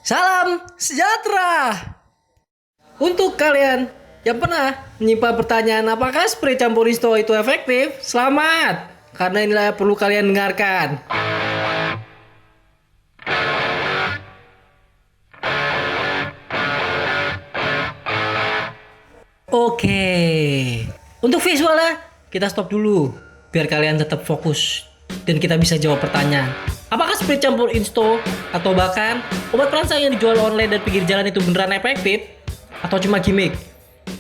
Salam sejahtera untuk kalian yang pernah menyimpan pertanyaan apakah spray campur Insto itu efektif. Selamat, karena inilah yang perlu kalian dengarkan. Oke, untuk visualnya kita stop dulu biar kalian tetap fokus dan kita bisa jawab pertanyaan. Apakah spray campur Insto atau bahkan obat perangsang yang dijual online dan pinggir jalan itu beneran efektif atau cuma gimmick?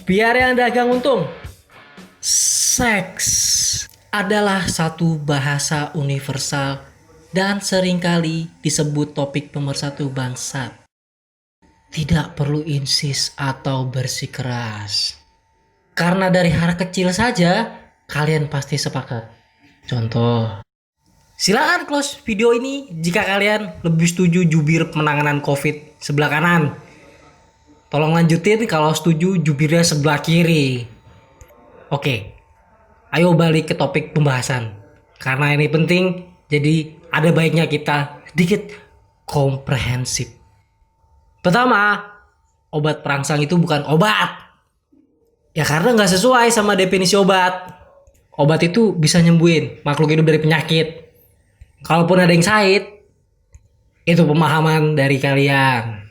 Biar yang dagang untung. Seks adalah satu bahasa universal dan seringkali disebut topik pemersatu bangsat. Tidak perlu insis atau bersikeras. Karena dari hal kecil saja kalian pasti sepakat. Contoh, silakan close video ini jika kalian lebih setuju jubir penanganan COVID sebelah kanan. Tolong lanjutin kalau setuju jubirnya sebelah kiri. Oke, ayo balik ke topik pembahasan. Karena ini penting, jadi ada baiknya kita sedikit komprehensif. Pertama, obat perangsang itu bukan obat. Ya karena nggak sesuai sama definisi obat. Obat itu bisa nyembuhin makhluk hidup dari penyakit. Kalaupun ada yang sakit, itu pemahaman dari kalian.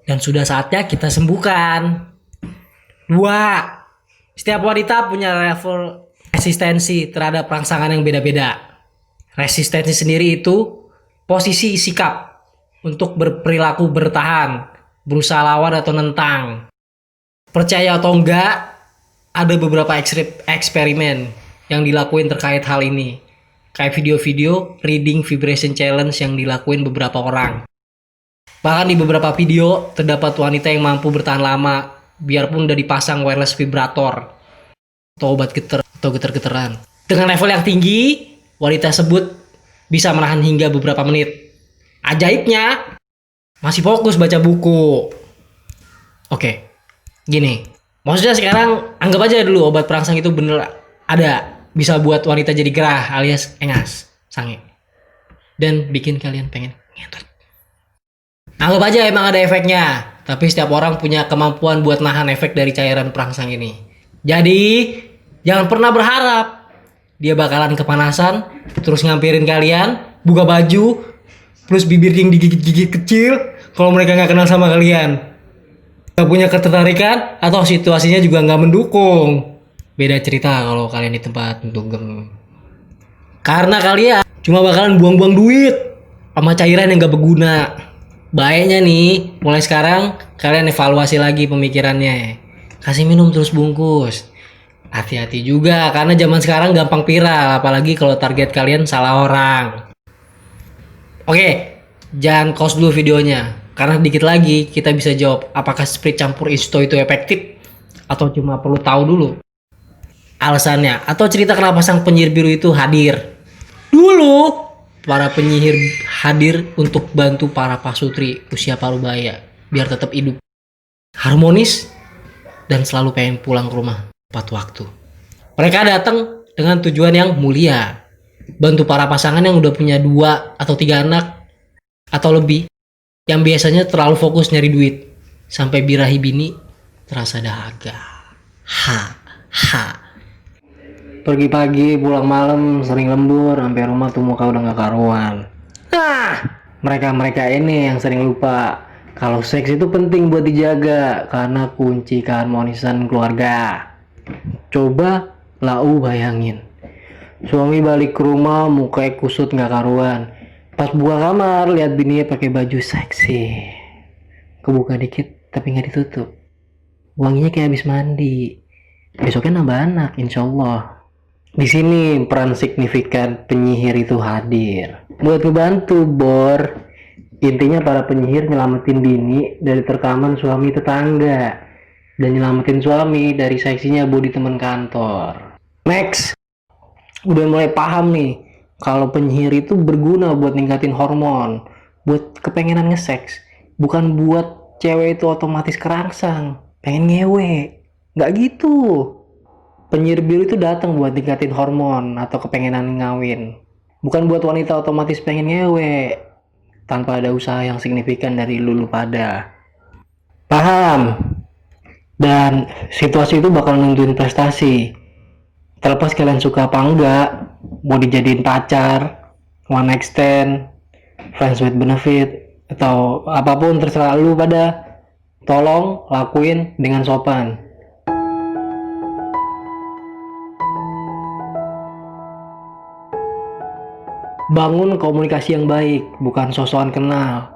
Dan sudah saatnya kita sembuhkan. 2. Setiap wanita punya level resistensi terhadap perangsangan yang beda-beda. Resistensi sendiri itu posisi sikap untuk berperilaku bertahan, berusaha lawan atau nentang. Percaya atau enggak, ada beberapa eksperimen yang dilakuin terkait hal ini. Kayak video-video reading vibration challenge yang dilakuin beberapa orang. Bahkan di beberapa video terdapat wanita yang mampu bertahan lama biarpun udah dipasang wireless vibrator atau obat getar atau getar-getaran. Dengan level yang tinggi, wanita tersebut bisa menahan hingga beberapa menit. Ajaibnya, masih fokus baca buku. Oke, gini. Maksudnya sekarang anggap aja dulu obat perangsang itu bener ada. Bisa buat wanita jadi gerah alias engas, sange. Dan bikin kalian pengen ngentot. Anggap aja emang ada efeknya. Tapi setiap orang punya kemampuan buat nahan efek dari cairan perangsang ini. Jadi, jangan pernah berharap dia bakalan kepanasan, terus ngampirin kalian, buka baju, plus bibir yang digigit-gigit kecil kalau mereka nggak kenal sama kalian. Gak punya ketertarikan atau situasinya juga nggak mendukung. Beda cerita kalau kalian di tempat dugem. Karena kalian cuma bakalan buang-buang duit sama cairan yang gak berguna. Baiknya nih, mulai sekarang kalian evaluasi lagi pemikirannya. Kasih minum terus bungkus. Hati-hati juga karena zaman sekarang gampang viral, apalagi kalau target kalian salah orang. Oke, jangan close dulu videonya. Karena dikit lagi kita bisa jawab apakah spray campur Insto itu efektif atau cuma perlu tahu dulu alasannya atau cerita kenapa sang penyihir biru itu hadir. Dulu para penyihir hadir untuk bantu para pasutri usia parubaya biar tetap hidup harmonis dan selalu pengen pulang ke rumah tepat waktu. Mereka datang dengan tujuan yang mulia, bantu para pasangan yang udah punya 2 atau 3 anak atau lebih yang biasanya terlalu fokus nyari duit sampai birahi bini terasa dahaga. Pergi pagi pulang malam sering lembur sampai rumah tuh muka udah gak karuan. Nah, mereka ini yang sering lupa kalau seks itu penting buat dijaga karena kunci keharmonisan keluarga. Coba lau bayangin, suami balik ke rumah mukanya kusut gak karuan. Pas buka kamar lihat bininya pakai baju seksi, kebuka dikit tapi nggak ditutup, wanginya kayak habis mandi. Besoknya nambah anak, insya Allah. Di sini peran signifikan penyihir itu hadir buat ngebantu bor. Intinya para penyihir nyelamatin bini dari terkaman suami tetangga dan nyelamatin suami dari seksinya body teman kantor. Next, udah mulai paham nih kalau penyihir itu berguna buat ningkatin hormon, buat kepengenan nge-seks, bukan buat cewek itu otomatis kerangsang, pengen ngewe. Nggak gitu. Penyihir biru itu datang buat ningkatin hormon atau kepengenan ngawin, bukan buat wanita otomatis pengen ngewe. tanpa ada usaha yang signifikan dari lu pada. Paham? Dan situasi itu bakal nentuin prestasi. Terlepas kalian suka apa enggak, mau dijadiin pacar, one night stand, friends with benefit, atau apapun terserah lu pada. Tolong lakuin dengan sopan. Bangun komunikasi yang baik, bukan sosokan kenal.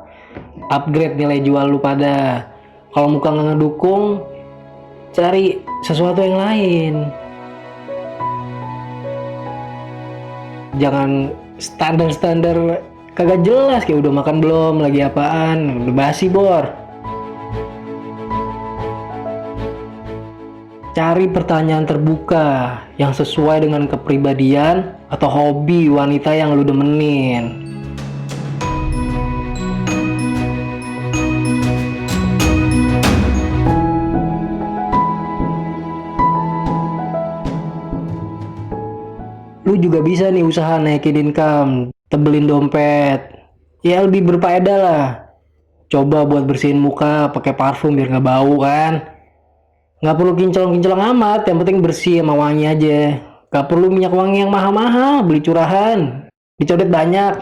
Upgrade nilai jual lu pada. Kalau muka nggak ngedukung, cari sesuatu yang lain. Jangan standar kagak jelas, kayak udah makan belum, lagi apaan, udah basi bor. Cari pertanyaan terbuka yang sesuai dengan kepribadian atau hobi wanita yang lu demenin. Lu juga bisa nih usaha naikin income, tebelin dompet. Ya lebih berfaedah lah. Coba buat bersihin muka pakai parfum biar nggak bau kan. Nggak perlu kinclong-kinclong amat, yang penting bersih sama wangi aja. Nggak perlu minyak wangi yang mahal-mahal, beli curahan. Dicodet banyak.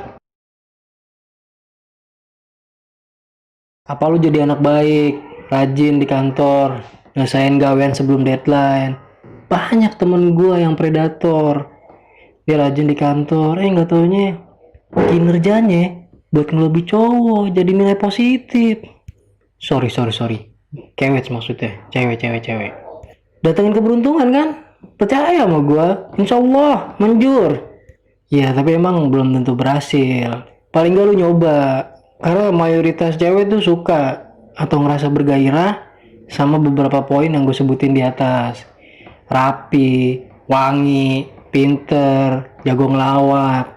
Apa lu jadi anak baik, rajin di kantor, nyelesain gawean sebelum deadline. Banyak temen gua yang predator. Dia rajin di kantor, nggak taunya kinerjanya buat ngelobi cowok jadi nilai positif. Sorry. Kewet maksudnya, cewek. Datengin keberuntungan kan? Percaya sama gua, insya Allah manjur. Ya tapi emang belum tentu berhasil. Paling gak lu nyoba, karena mayoritas cewek tuh suka atau ngerasa bergairah sama beberapa poin yang gue sebutin di atas. Rapi, wangi, pinter, jago ngelawak.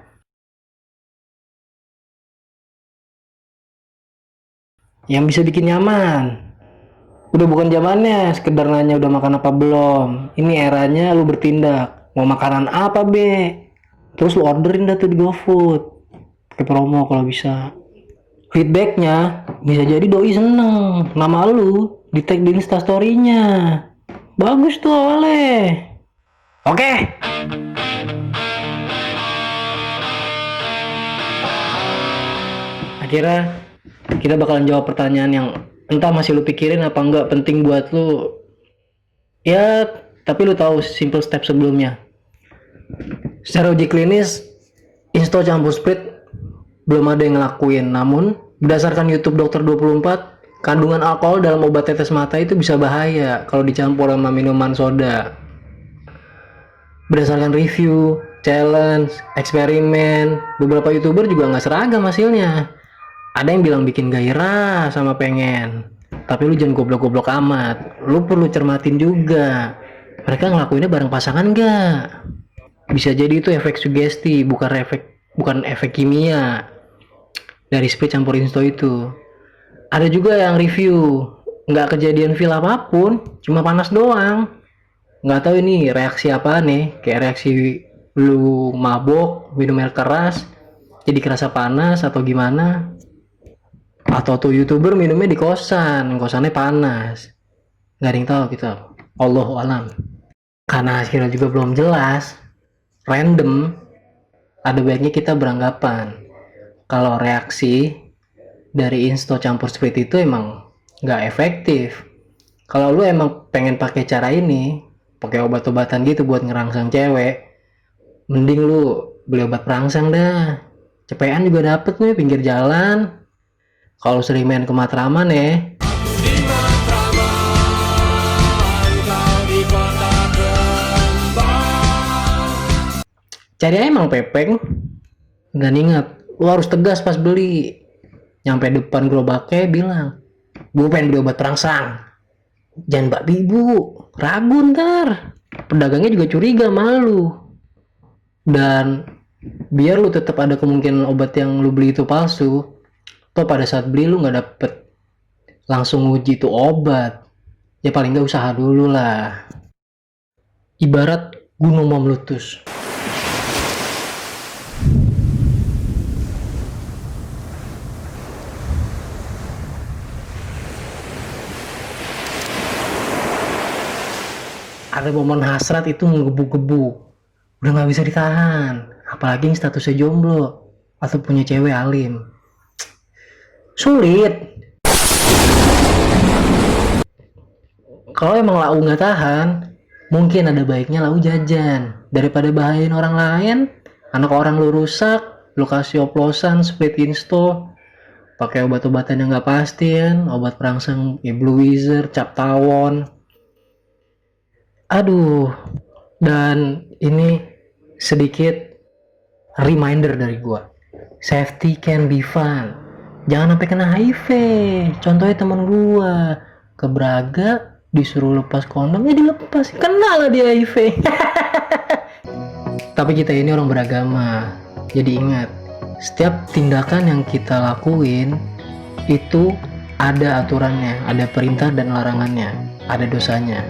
Yang bisa bikin nyaman. Udah bukan zamannya sekedar nanya udah makan apa belum. Ini eranya lu bertindak. Mau makanan apa be? Terus lu orderin dah tuh di GoFood. Pakai promo kalau bisa. Feedbacknya bisa jadi doi seneng. Nama lu di tag di instastory-nya. Bagus tuh awalnya. Oke. Akhirnya kita bakalan jawab pertanyaan yang entah masih lu pikirin apa enggak penting buat lu. Ya, tapi lu tahu simple step sebelumnya. Secara uji klinis, Insto campur Sprit belum ada yang ngelakuin. Namun, berdasarkan YouTube Dokter 24, kandungan alkohol dalam obat tetes mata itu bisa bahaya kalau dicampur sama minuman soda. Berdasarkan review, challenge, eksperimen, beberapa YouTuber juga nggak seragam hasilnya. Ada yang bilang bikin gairah sama pengen. Tapi lu jangan goblok-goblok amat. Lu perlu cermatin juga. Mereka ngelakuinnya bareng pasangan nggak? Bisa jadi itu efek sugesti, bukan efek kimia dari Sprit campur Insto itu. Ada juga yang review nggak kejadian feel apapun, cuma panas doang. Nggak tahu ini reaksi apa nih, kayak reaksi lu mabok, minum air keras, jadi kerasa panas atau gimana. Atau tuh YouTuber minumnya di kosannya panas. Nggak ada yang tahu gitu. Allahu alam. Karena hasilnya juga belum jelas, random, ada baiknya kita beranggapan kalau reaksi dari Insto campur Sprit itu emang nggak efektif. Kalau lu emang pengen pakai cara ini, pakai obat-obatan gitu buat ngerangsang cewek, mending lu beli obat perangsang dah. Cepean juga dapet nih pinggir jalan. Kalau sering main ke Matraman ya. Cari aja Mang Pepeng. Nggak ingat, lu harus tegas pas beli. Nyampe depan gerobaknya bilang, gue pengen beli obat perangsang. Jangan mbak ibu, ragu ntar. Pedagangnya juga curiga malu. Dan biar lu tetap ada kemungkinan obat yang lu beli itu palsu, toh pada saat beli lu nggak dapet langsung uji itu obat, ya paling nggak usaha dulu lah. Ibarat gunung mau meletus. ada momen hasrat itu menggebu-gebu, udah nggak bisa ditahan, apalagi yang statusnya jomblo atau punya cewek alim. Sulit. Kalau emang lau nggak tahan, mungkin ada baiknya lau jajan daripada bahayain orang lain. Anak orang lu rusak, lu kasih oplosan split insto, pakai obat-obatan yang nggak pasti kan, obat perangsang Blue Wizard, cap tawon. Aduh, dan ini sedikit reminder dari gua. Safety can be fun. Jangan sampai kena HIV. Contohnya temen gua ke Braga disuruh lepas kondom, ya dilepas, kena lah dia HIV. Tapi kita ini orang beragama, jadi ingat, setiap tindakan yang kita lakuin itu ada aturannya, ada perintah dan larangannya, ada dosanya.